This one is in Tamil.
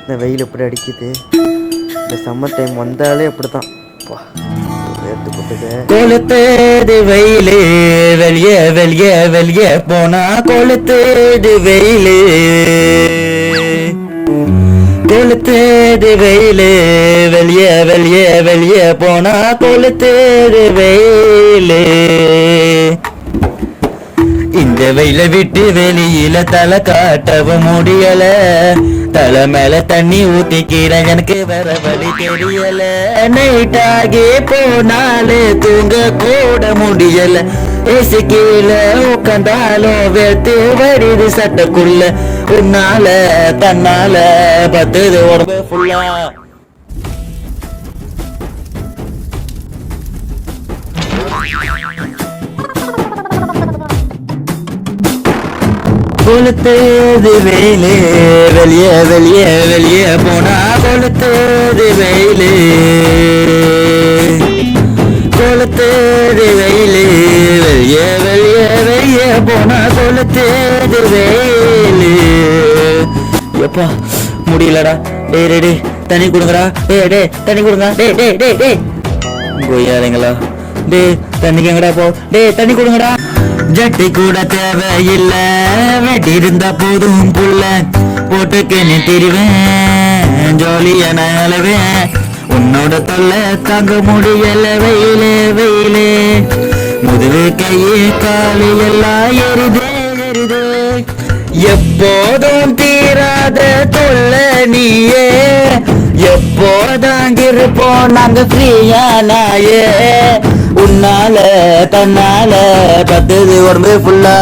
இந்த வெயில் எப்படி அடிக்குது. இந்த சம்மர் டைம் வந்தாலே அப்படித்தான். கொளுத்தேது வெயிலு வெளியே வெளியே வெளியே போனா கொளுத்தேது வெயிலு கொளுத்தேது வெயிலு வெளியே வெளியே வெளியே போனா கொளுத்தேது வெயிலு. இந்த வெயில விட்டு வெளியில தலை காட்டவும் முடியல. தலை மேல தண்ணி ஊத்திக்கிறேன் எனக்கு வேற வழி தெரியல. நைட்டாகி போனாலே தூங்க கூட முடியல. ஏசி கீழே உட்காந்தாலும் வேர்த்து வடிது சட்டக்குள்ள. உன்னால தன்னால பத்துது உடம்பு ஃபுல்லா. கொளுத்தேது வெயிலு வெளியே வெளியே வெளியே போனா கொளுத்தேது வெயிலு கொளுத்தேது வெயிலு வெளியே வெளியே வெளியே போனா கொளுத்தேது வெயிலு. எப்பா முடியலடா. டே டே டே தண்ணி கொடுங்கடா. டே தண்ணி கொடுங்க. டே கொய்யாதீங்களா. டே தண்ணிக்கு எங்கடா போ. டே தண்ணி கொடுங்கடா. ஜட்டி கூட தேவையில்ல வெட்டி இருந்தா போதும் புள்ள. போட்டுக்கு நீ திரிவேன் ஜாலியா நாளவேன். உன்னோட தொல்லை தாங்க முடியல வெயிலே வெயிலே. முதுகு கையே காலு எல்லாம் எரிதே எரிதே. எப்போதும் தீராத தொல்லை நீயே. எப்போதாங்க இருப்போம் நாங்க ஃப்ரீயா நாயே. உன்னால தன்னால பத்துது உடம்பு ஃபுல்லா.